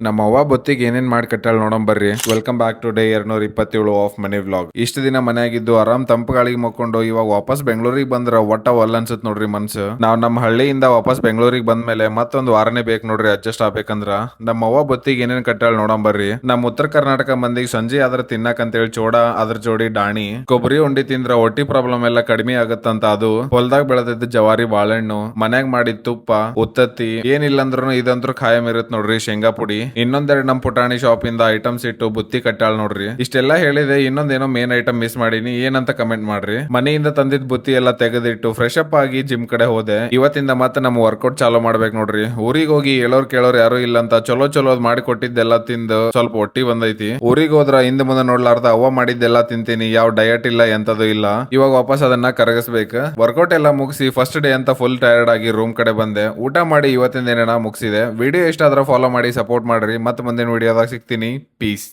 ನಮ್ಮ ಅವ್ವ ಬೊತ್ತಿಗೆ ಏನೇನ್ ಮಾಡಿ ಕಟ್ಟಾಳ ನೋಡಂ ಬರ್ರಿ. Welcome back to day 227 of Mani vlog. ಇಷ್ಟ ದಿನ ಮನ್ಯಾಗಿದ್ದು ಆರಾಮ್ ತಂಪು ಗಾಳಿಗೆ ಮಕ್ಕೊಂಡು ಇವಾಗ ವಾಪಸ್ ಬೆಂಗಳೂರಿಗೆ ಬಂದ್ರ ಒಟ್ಟ ಒಲ್ಲ ಅನ್ಸತ್ ನೋಡ್ರಿ ಮನ್ಸು. ನಾವ್ ನಮ್ಮ ಹಳ್ಳಿಯಿಂದ ವಾಪಸ್ ಬೆಂಗಳೂರಿಗೆ ಬಂದ್ಮೇಲೆ ಮತ್ತೊಂದು ವಾರನೇ ಬೇಕು ನೋಡ್ರಿ ಅಡ್ಜಸ್ಟ್ ಆಗ್ಬೇಕಂದ್ರ. ನಮ್ಮ ಅವ್ವ ಬೊತ್ತಿಗೆ ಏನೇನ್ ಕಟ್ಟಾಳ ನೋಡಂ ಬರ್ರಿ. ನಮ್ಮ ಉತ್ತರ ಕರ್ನಾಟಕ ಮಂದಿಗೆ ಸಂಜೆ ಆದ್ರ ತಿನ್ನಕ್ ಅಂತೇಳಿ ಚೋಡ, ಅದ್ರ ಜೋಡಿ ಡಾಣಿ, ಕೊಬ್ಬರಿ ಉಂಡಿ ತಿಂದ್ರ ಹೊಟ್ಟಿ ಪ್ರಾಬ್ಲಮ್ ಎಲ್ಲ ಕಡಿಮೆ ಆಗತ್ತಂತ. ಅದು ಹೊಲ್ದಾಗ ಬೆಳೆದಿದ್ದ ಜವಾರಿ ಬಾಳೆಹಣ್ಣು, ಮನ್ಯಾಗ ಮಾಡಿದ ತುಪ್ಪ, ಉತ್ತತ್ತಿ, ಏನಿಲ್ಲಂದ್ರೂ ಇದಂತ್ರು ಖಾಯಂ ಇರತ್ ನೋಡ್ರಿ ಶೇಂಗಾ ಪುಡಿ. ಇನ್ನೊಂದೆರಡು ನಮ್ ಪುಟಾಣಿ ಶಾಪ್ ಇಂದ ಐಟಮ್ಸ್ ಇಟ್ಟು ಬುತ್ತಿ ಕಟ್ಟಾಳ ನೋಡ್ರಿ. ಇಷ್ಟೆಲ್ಲಾ ಹೇಳಿದೆ, ಇನ್ನೊಂದೇನೋ ಮೇನ್ ಐಟಮ್ ಮಿಸ್ ಮಾಡೀನಿ, ಏನಂತ ಕಮೆಂಟ್ ಮಾಡ್ರಿ. ಮನೆಯಿಂದ ತಂದಿದ್ ಬುತ್ತಿ ಎಲ್ಲ ತೆಗೆದಿಟ್ಟು ಫ್ರೆಶ್ ಅಪ್ ಆಗಿ ಜಿಮ್ ಕಡೆ ಹೋದೆ. ಇವತ್ತಿಂದ ಮತ್ತೆ ನಮ್ಮ ವರ್ಕೌಟ್ ಚಾಲೂ ಮಾಡ್ಬೇಕು ನೋಡ್ರಿ. ಊರಿಗೆ ಹೋಗಿ ಹೇಳೋರ್ ಕೇಳೋರ್ ಯಾರು ಇಲ್ಲ ಅಂತ ಚಲೋ ಚಲೋ ಮಾಡಿ ಕೊಟ್ಟಿದ್ದೆಲ್ಲ ತಿಂದು ಸ್ವಲ್ಪ ಹೊಟ್ಟಿ ಬಂದೈತಿ. ಊರಿಗೆ ಹೋದ್ರ ಹಿಂದ್ ಮುಂದೆ ನೋಡ್ಲಾರ್ದ ಅವ್ವ ಮಾಡಿದ್ದೆಲ್ಲ ತಿಂತೀನಿ, ಯಾವ ಡಯಟ್ ಇಲ್ಲ ಎಂತದು ಇಲ್ಲ. ಇವಾಗ ವಾಪಸ್ ಅದನ್ನ ಕರಗಿಸ್ಬೇಕು. ವರ್ಕೌಟ್ ಎಲ್ಲ ಮುಗಿಸಿ ಫಸ್ಟ್ ಡೇ ಅಂತ ಫುಲ್ ಟಯರ್ಡ್ ಆಗಿ ರೂಮ್ ಕಡೆ ಬಂದೆ. ಊಟ ಮಾಡಿ ಇವತ್ತಿನ ದಿನ ಮುಗಿಸಿದೆ. ವಿಡಿಯೋ ಇಷ್ಟ ಆದ್ರೆ ಫಾಲೋ ಮಾಡಿ ಸಪೋರ್ಟ್ ಮಾಡ್ರಿ. ಮತ್ತೆ ಮುಂದಿನ ವಿಡಿಯೋದಾಗ ಸಿಗ್ತೀನಿ. ಪೀಸ್.